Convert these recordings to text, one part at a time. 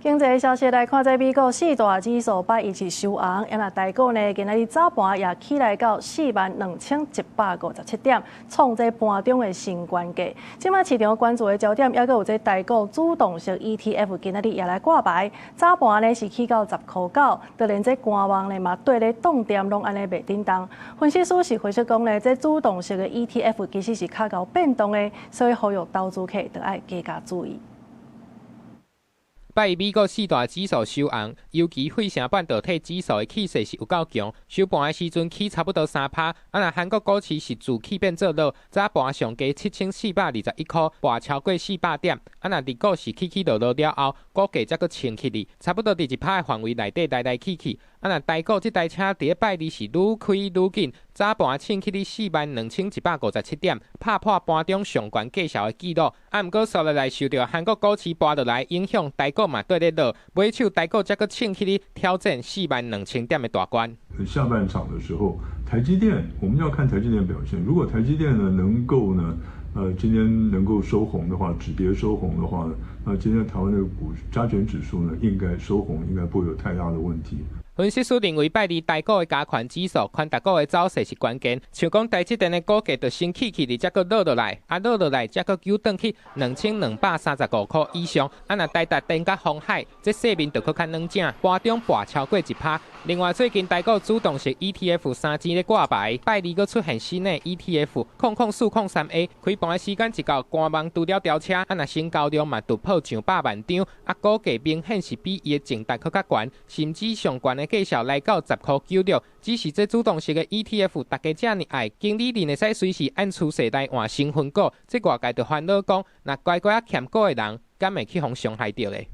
經濟消息來看，在美國四大指數拜一起收紅，那台股呢，今日早盤也起來到42157點，創這盤中的新高價。今麥市場關注的焦點，也閣有這台股主動式 ETF， 今日也來掛牌，早盤呢是起到10塊9，就連這觀望呢嘛對咧凍點攏安尼袂叮當。分析師是回說講呢，這主動式的 ETF 其實是較高變動的，所以好友投資客就要加加注意。拜美國四大指數收紅，尤其費城半導體指數的氣勢是有夠強，收盤的時陣起差不多3%。那韓國股市是自起變做落，早盤上加7421塊，跌超過400點。那日股是起落落了後，股價才閣升起哩，差不多佇1%的範圍內底來去。那台股這台車第一拜日是愈開愈緊，早盤升起哩42157點，拍破盤中上懸價小的記錄。不過續來受到韓國股市跌落來影響，台股嘛對咧落，尾手台股才閣升起哩挑戰42000點的大關。下半場的時候，台積電我們要看台積電表現。如果台積電呢能夠呢，今天能夠收紅的話，止跌收紅的話呢，那今天台灣的加權指數呢應該收紅，應該不會有太大的問題。分析師認為，拜日台股的加權指數、寬達股的走勢是關鍵。像講台積電的股價就先起，才閣落落來，落落來才閣又轉去2235塊以上。那台達電甲鴻海，這細面就閣較軟淨，盤中跌超過1%。另外，最近台股主動式 ETF 3支咧掛牌，拜日閣出現新的 ETF 00403A， 開盤的時間一到，觀望除了吊車，成交量嘛突破上100萬張，股價明顯是比伊的淨值閣較懸，甚至上懸的計數來到10塊96，只是這主動式的 ETF， 大家這麼愛，經理人會使隨時按趨勢來換新分股，這外界就煩惱講，那乖乖欠股的人，敢會去互傷害到咧？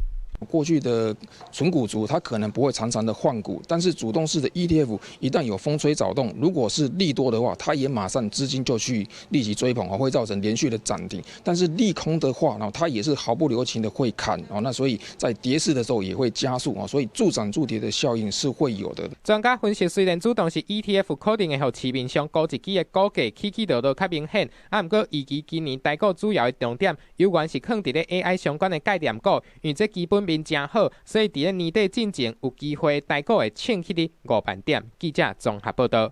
過去的存股族，他可能不會常常的換股，但是主動式的 ETF 一旦有風吹草動，如果是利多的話，它也馬上資金就去立即追捧，會造成連續的漲停。但是利空的話，它也是毫不留情的會砍，那所以在跌勢的時候也會加速，所以助漲助跌的效應是會有的。專家分析，雖然主動式 ETF 可能會讓市面上高一支的股價起落落較明顯，不過預期今年台股主要的重點，有關是放在 AI 相關的概念股，因為這基本面真好，所以在年底進前有機會台股會衝起哩5萬點。記者綜合報道。